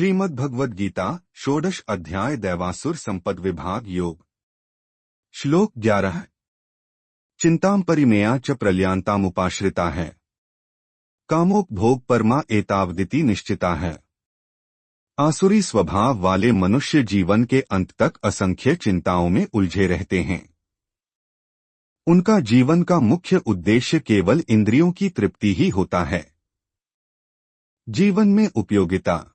श्रीमद् भगवद गीता षोडश अध्याय दैवासुर संपद विभाग योग। श्लोक 11। चिंताम परिमेया च प्रलयांतामुपाश्रिता है, कामोपभोग परमा एतावदिति निश्चिता है। आसुरी स्वभाव वाले मनुष्य जीवन के अंत तक असंख्य चिंताओं में उलझे रहते हैं। उनका जीवन का मुख्य उद्देश्य केवल इंद्रियों की तृप्ति ही होता है। जीवन में उपयोगिता।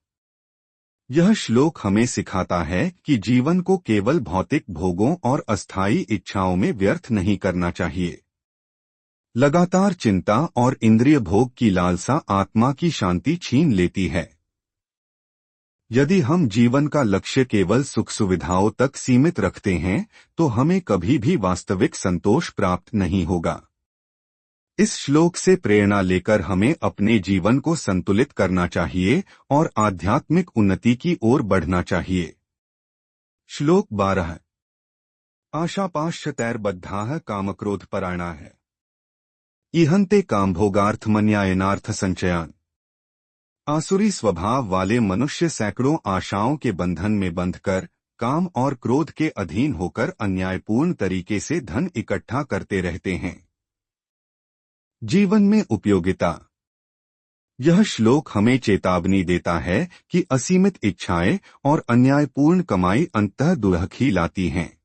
यह श्लोक हमें सिखाता है कि जीवन को केवल भौतिक भोगों और अस्थायी इच्छाओं में व्यर्थ नहीं करना चाहिए। लगातार चिंता और इंद्रिय भोग की लालसा आत्मा की शांति छीन लेती है। यदि हम जीवन का लक्ष्य केवल सुख सुविधाओं तक सीमित रखते हैं तो हमें कभी भी वास्तविक संतोष प्राप्त नहीं होगा। इस श्लोक से प्रेरणा लेकर हमें अपने जीवन को संतुलित करना चाहिए और आध्यात्मिक उन्नति की ओर बढ़ना चाहिए। श्लोक 12। आशापाशतैर्बद्धाः कामक्रोधपरायणाः ईहन्ते कामभोगार्थमन्यायनार्थ संचयान्। आसुरी स्वभाव वाले मनुष्य सैकड़ों आशाओं के बंधन में बंधकर काम और क्रोध के अधीन होकर अन्यायपूर्ण तरीके से धन इकट्ठा करते रहते हैं। जीवन में उपयोगिता। यह श्लोक हमें चेतावनी देता है कि असीमित इच्छाएं और अन्यायपूर्ण कमाई अंततः दुर्हक ही लाती हैं।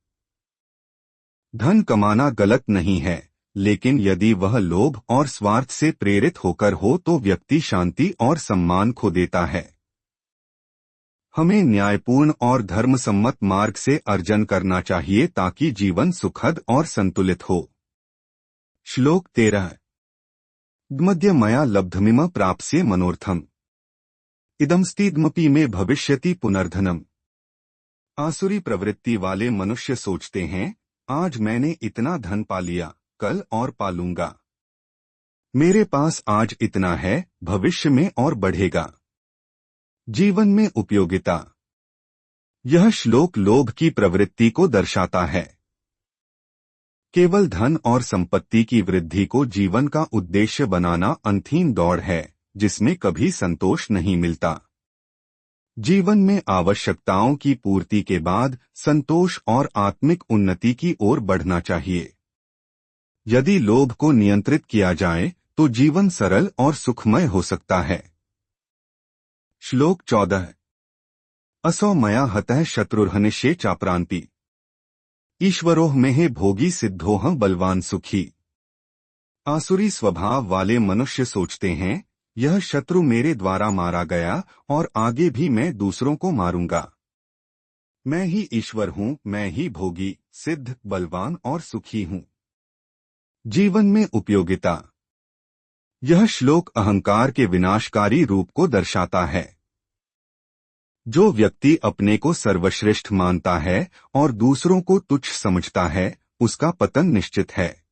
धन कमाना गलत नहीं है, लेकिन यदि वह लोभ और स्वार्थ से प्रेरित होकर हो तो व्यक्ति शांति और सम्मान खो देता है। हमें न्यायपूर्ण और धर्मसम्मत मार्ग से अर्जन करना चाहिए ताकि जीवन सुखद और संतुलित हो। श्लोक 13। मध्य मया लब्धमिम प्राप्स्ये मनोर्थम इदमस्तीदमपि में भविष्यति पुनर्धनम। आसुरी प्रवृत्ति वाले मनुष्य सोचते हैं, आज मैंने इतना धन पा लिया, कल और पालूंगा। मेरे पास आज इतना है, भविष्य में और बढ़ेगा। जीवन में उपयोगिता। यह श्लोक लोभ की प्रवृत्ति को दर्शाता है। केवल धन और संपत्ति की वृद्धि को जीवन का उद्देश्य बनाना अंतहीन दौड़ है, जिसमें कभी संतोष नहीं मिलता। जीवन में आवश्यकताओं की पूर्ति के बाद संतोष और आत्मिक उन्नति की ओर बढ़ना चाहिए। यदि लोभ को नियंत्रित किया जाए तो जीवन सरल और सुखमय हो सकता है। श्लोक 14। असौ मया हतः शत्रुर्हनिष्ये चाप्रांति ईश्वरोह में भोगी सिद्धोह बलवान सुखी। आसुरी स्वभाव वाले मनुष्य सोचते हैं, यह शत्रु मेरे द्वारा मारा गया और आगे भी मैं दूसरों को मारूंगा। मैं ही ईश्वर हूँ, मैं ही भोगी, सिद्ध, बलवान और सुखी हूँ। जीवन में उपयोगिता। यह श्लोक अहंकार के विनाशकारी रूप को दर्शाता है। जो व्यक्ति अपने को सर्वश्रेष्ठ मानता है और दूसरों को तुच्छ समझता है, उसका पतन निश्चित है।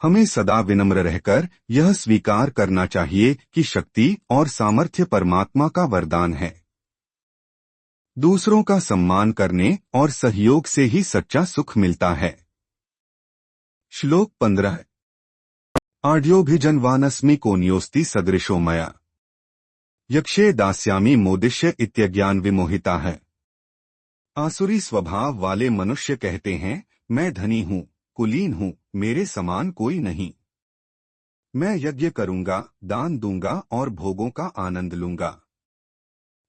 हमें सदा विनम्र रहकर यह स्वीकार करना चाहिए कि शक्ति और सामर्थ्य परमात्मा का वरदान है। दूसरों का सम्मान करने और सहयोग से ही सच्चा सुख मिलता है। श्लोक 15। आढ्योभिजन्वानस्मि कोन्योस्ति सदृशो मया यक्षे दास्यामि मोदिष्य इत्यज्ञान विमोहिता है। आसुरी स्वभाव वाले मनुष्य कहते हैं, मैं धनी हूँ, कुलीन हूँ, मेरे समान कोई नहीं। मैं यज्ञ करूंगा, दान दूंगा और भोगों का आनंद लूंगा।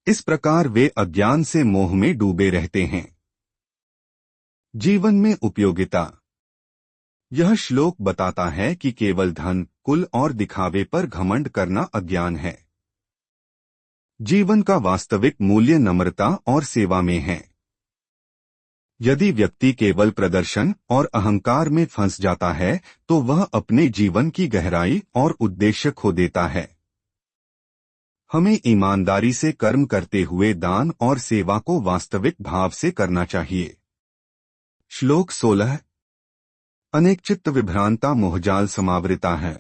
इस प्रकार वे अज्ञान से मोह में डूबे रहते हैं। जीवन में उपयोगिता। यह श्लोक बताता है कि केवल धन, कुल और दिखावे पर घमंड करना अज्ञान है। जीवन का वास्तविक मूल्य नम्रता और सेवा में है। यदि व्यक्ति केवल प्रदर्शन और अहंकार में फंस जाता है तो वह अपने जीवन की गहराई और उद्देश्य खो देता है। हमें ईमानदारी से कर्म करते हुए दान और सेवा को वास्तविक भाव से करना चाहिए। श्लोक 16। अनेक चित्त विभ्रांता मोहजाल समावृता है,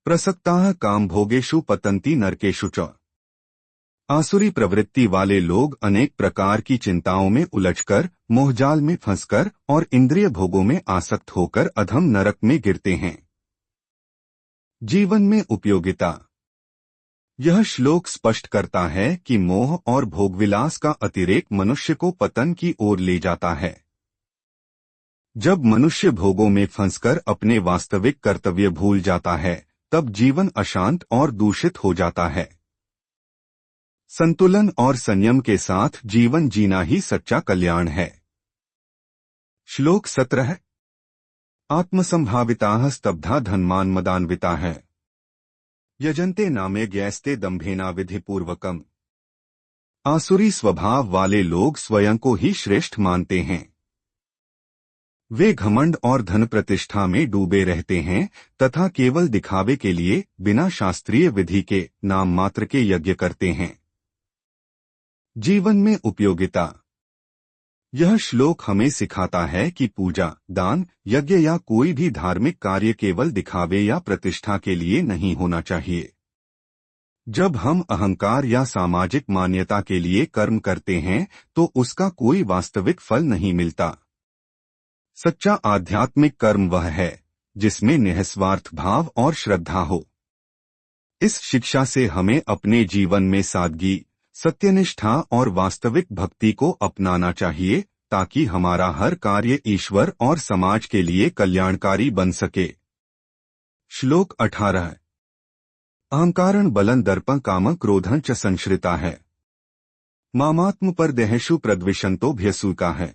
प्रसक्ताः कामभोगेषु पतन्ति नरकेषु च। आसुरी प्रवृत्ति वाले लोग अनेक प्रकार की चिंताओं में उलझकर, मोहजाल में फंसकर और इंद्रिय भोगों में आसक्त होकर अधम नरक में गिरते हैं। जीवन में उपयोगिता। यह श्लोक स्पष्ट करता है कि मोह और भोगविलास का अतिरेक मनुष्य को पतन की ओर ले जाता है। जब मनुष्य भोगों में फंसकर अपने वास्तविक कर्तव्य भूल जाता है, तब जीवन अशांत और दूषित हो जाता है। संतुलन और संयम के साथ जीवन जीना ही सच्चा कल्याण है। श्लोक 17। आत्मसंभाविताः स्तब्धा धन्मान्मदान्विता है यजन्ते नामे ज्ञैस्ते दंभेना विधिपूर्वकम। आसुरी स्वभाव वाले लोग स्वयं को ही श्रेष्ठ मानते हैं। वे घमंड और धन प्रतिष्ठा में डूबे रहते हैं तथा केवल दिखावे के लिए बिना शास्त्रीय विधि के नाम मात्र के यज्ञ करते हैं। जीवन में उपयोगिता। यह श्लोक हमें सिखाता है कि पूजा, दान, यज्ञ या कोई भी धार्मिक कार्य केवल दिखावे या प्रतिष्ठा के लिए नहीं होना चाहिए। जब हम अहंकार या सामाजिक मान्यता के लिए कर्म करते हैं तो उसका कोई वास्तविक फल नहीं मिलता। सच्चा आध्यात्मिक कर्म वह है जिसमें निस्वार्थ भाव और श्रद्धा हो। इस शिक्षा से हमें अपने जीवन में सादगी, सत्यनिष्ठा और वास्तविक भक्ति को अपनाना चाहिए ताकि हमारा हर कार्य ईश्वर और समाज के लिए कल्याणकारी बन सके। श्लोक 18। अहंकारण बलं दर्पं कामं क्रोधं च संश्रिता है मामात्म पर देहेषु प्रद्विषंतो भ्यसूका है।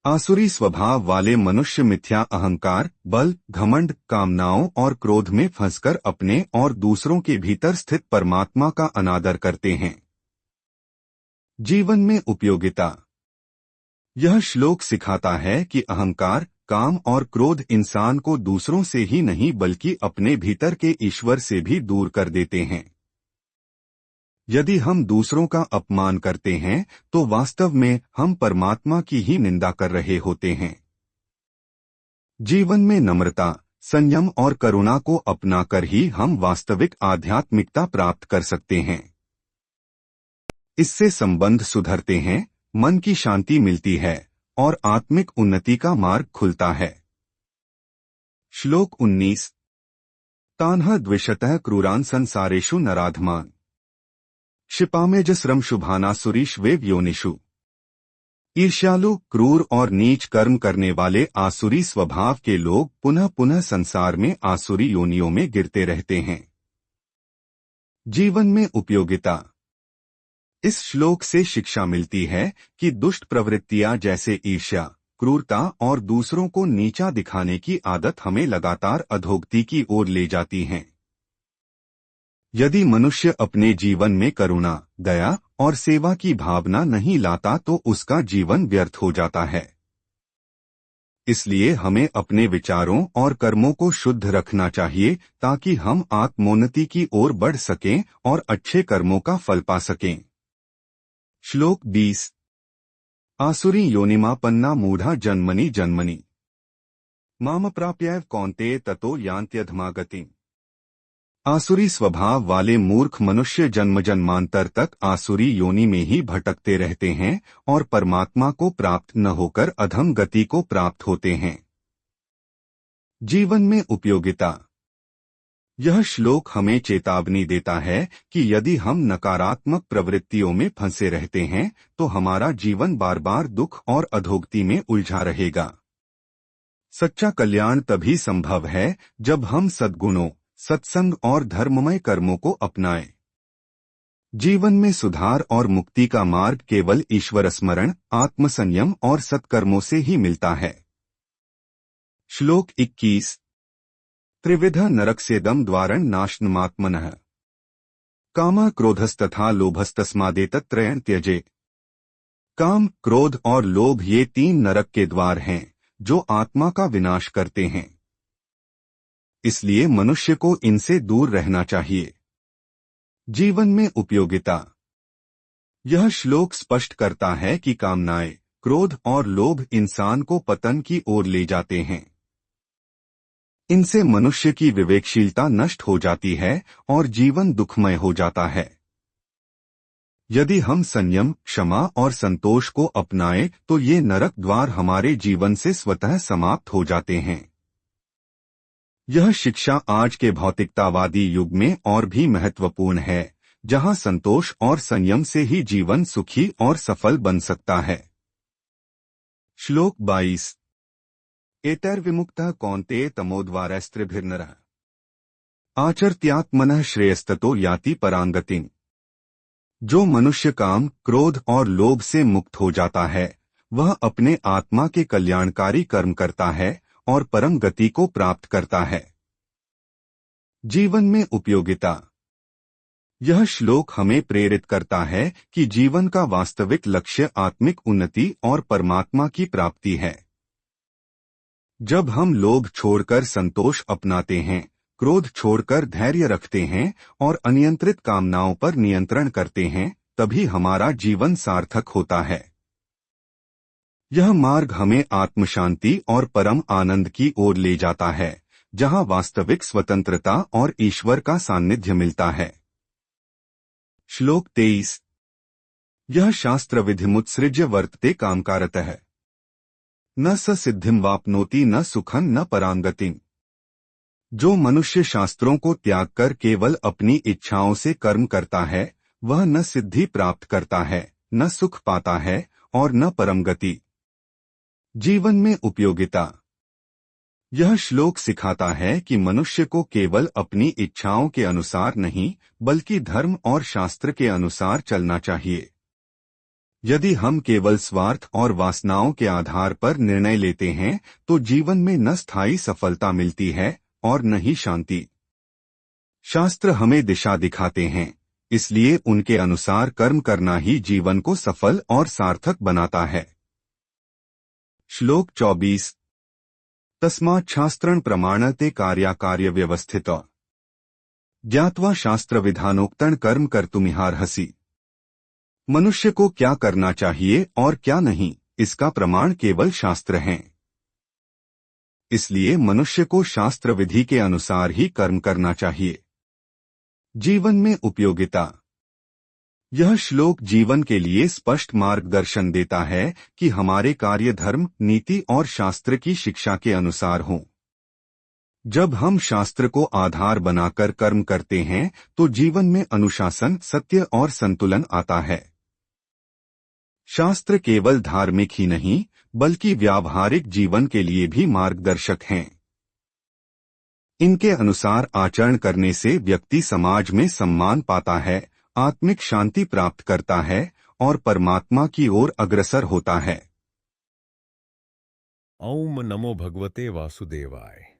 आसुरी स्वभाव वाले मनुष्य मिथ्या अहंकार, बल, घमंड, कामनाओं और क्रोध में फंसकर अपने और दूसरों के भीतर स्थित परमात्मा का अनादर करते हैं। जीवन में उपयोगिता। यह श्लोक सिखाता है कि अहंकार, काम और क्रोध इंसान को दूसरों से ही नहीं बल्कि अपने भीतर के ईश्वर से भी दूर कर देते हैं। यदि हम दूसरों का अपमान करते हैं तो वास्तव में हम परमात्मा की ही निंदा कर रहे होते हैं। जीवन में नम्रता, संयम और करुणा को अपनाकर ही हम वास्तविक आध्यात्मिकता प्राप्त कर सकते हैं। इससे संबंध सुधरते हैं, मन की शांति मिलती है और आत्मिक उन्नति का मार्ग खुलता है। श्लोक 19। तान्ह द्विषतः क्रूरान् संसारेषु नराधमान् क्षिपामेजस्रम शुभानासुरीष्वेव योनिषु। ईर्ष्यालु, क्रूर और नीच कर्म करने वाले आसुरी स्वभाव के लोग पुनः पुनः संसार में आसुरी योनियों में गिरते रहते हैं। जीवन में उपयोगिता। इस श्लोक से शिक्षा मिलती है कि दुष्ट प्रवृत्तियां जैसे ईर्ष्या, क्रूरता और दूसरों को नीचा दिखाने की आदत हमें लगातार अधोगति की ओर ले जाती हैं। यदि मनुष्य अपने जीवन में करुणा, दया और सेवा की भावना नहीं लाता तो उसका जीवन व्यर्थ हो जाता है। इसलिए हमें अपने विचारों और कर्मों को शुद्ध रखना चाहिए ताकि हम आत्मोन्नति की ओर बढ़ सकें और अच्छे कर्मों का फल पा सकें। श्लोक 20। आसुरी योनिमापन्ना मूढ़ा जन्मनि जन्मनि माम प्राप्यैव कौन्तेय ततो यान्त्यधमागतिम्। आसुरी स्वभाव वाले मूर्ख मनुष्य जन्म जन्मांतर तक आसुरी योनि में ही भटकते रहते हैं और परमात्मा को प्राप्त न होकर अधम गति को प्राप्त होते हैं। जीवन में उपयोगिता। यह श्लोक हमें चेतावनी देता है कि यदि हम नकारात्मक प्रवृत्तियों में फंसे रहते हैं तो हमारा जीवन बार बार दुख और अधोगति में उलझा रहेगा। सच्चा कल्याण तभी संभव है जब हम सद्गुणों, सत्संग और धर्ममय कर्मों को अपनाएं। जीवन में सुधार और मुक्ति का मार्ग केवल ईश्वर स्मरण, आत्मसंयम और सत्कर्मों से ही मिलता है। श्लोक 21। त्रिविध नरकसेदं द्वारं नाशनमात्मनः कामः क्रोधस्तथा लोभस्तस्मादेतत्त्रयं त्यजेत्। काम, क्रोध और लोभ ये 3 नरक के द्वार हैं जो आत्मा का विनाश करते हैं। इसलिए मनुष्य को इनसे दूर रहना चाहिए। जीवन में उपयोगिता। यह श्लोक स्पष्ट करता है कि कामनाएं, क्रोध और लोभ इंसान को पतन की ओर ले जाते हैं। इनसे मनुष्य की विवेकशीलता नष्ट हो जाती है और जीवन दुखमय हो जाता है। यदि हम संयम, क्षमा और संतोष को अपनाएं तो ये नरक द्वार हमारे जीवन से स्वतः समाप्त हो जाते हैं। यह शिक्षा आज के भौतिकतावादी युग में और भी महत्वपूर्ण है, जहां संतोष और संयम से ही जीवन सुखी और सफल बन सकता है। श्लोक 22। एतैर्विमुक्तः कौन्तेय तमोद्वारैस्त्रिभिर्नरः आचर्त्यात्मनः श्रेयस्ततो याति परांगतिम्। जो मनुष्य काम, क्रोध और लोभ से मुक्त हो जाता है, वह अपने आत्मा के कल्याणकारी कर्म करता है और परम गति को प्राप्त करता है। जीवन में उपयोगिता। यह श्लोक हमें प्रेरित करता है कि जीवन का वास्तविक लक्ष्य आत्मिक उन्नति और परमात्मा की प्राप्ति है। जब हम लोभ छोड़कर संतोष अपनाते हैं, क्रोध छोड़कर धैर्य रखते हैं और अनियंत्रित कामनाओं पर नियंत्रण करते हैं, तभी हमारा जीवन सार्थक होता है। यह मार्ग हमें आत्मशांति और परम आनंद की ओर ले जाता है, जहां वास्तविक स्वतंत्रता और ईश्वर का सान्निध्य मिलता है। श्लोक 23। यह शास्त्र विधिमुत्सृज्य वर्तते कामकारतः न स सिद्धिं वाप्नोति न सुखं न परांगतिम्। जो मनुष्य शास्त्रों को त्याग कर केवल अपनी इच्छाओं से कर्म करता है, वह न सिद्धि प्राप्त करता है, न सुख पाता है और न परम गति। जीवन में उपयोगिता। यह श्लोक सिखाता है कि मनुष्य को केवल अपनी इच्छाओं के अनुसार नहीं, बल्कि धर्म और शास्त्र के अनुसार चलना चाहिए। यदि हम केवल स्वार्थ और वासनाओं के आधार पर निर्णय लेते हैं, तो जीवन में न स्थायी सफलता मिलती है और न ही शांति। शास्त्र हमें दिशा दिखाते हैं, इसलिए उनके अनुसार कर्म करना ही जीवन को सफल और सार्थक बनाता है। श्लोक 24। तस्मात् शास्त्रं प्रमाणते कार्याकार्य व्यवस्थितौ ज्ञात्वा शास्त्र विधानोक्तं कर्म कर्तुमिहार्हसि। मनुष्य को क्या करना चाहिए और क्या नहीं, इसका प्रमाण केवल शास्त्र हैं। इसलिए मनुष्य को शास्त्र विधि के अनुसार ही कर्म करना चाहिए। जीवन में उपयोगिता। यह श्लोक जीवन के लिए स्पष्ट मार्गदर्शन देता है कि हमारे कार्य धर्म, नीति और शास्त्र की शिक्षा के अनुसार हों। जब हम शास्त्र को आधार बनाकर कर्म करते हैं, तो जीवन में अनुशासन, सत्य और संतुलन आता है। शास्त्र केवल धार्मिक ही नहीं, बल्कि व्यावहारिक जीवन के लिए भी मार्गदर्शक हैं। इनके अनुसार आचरण करने से व्यक्ति समाज में सम्मान पाता है, आत्मिक शांति प्राप्त करता है और परमात्मा की ओर अग्रसर होता है। ओम नमो भगवते वासुदेवाय।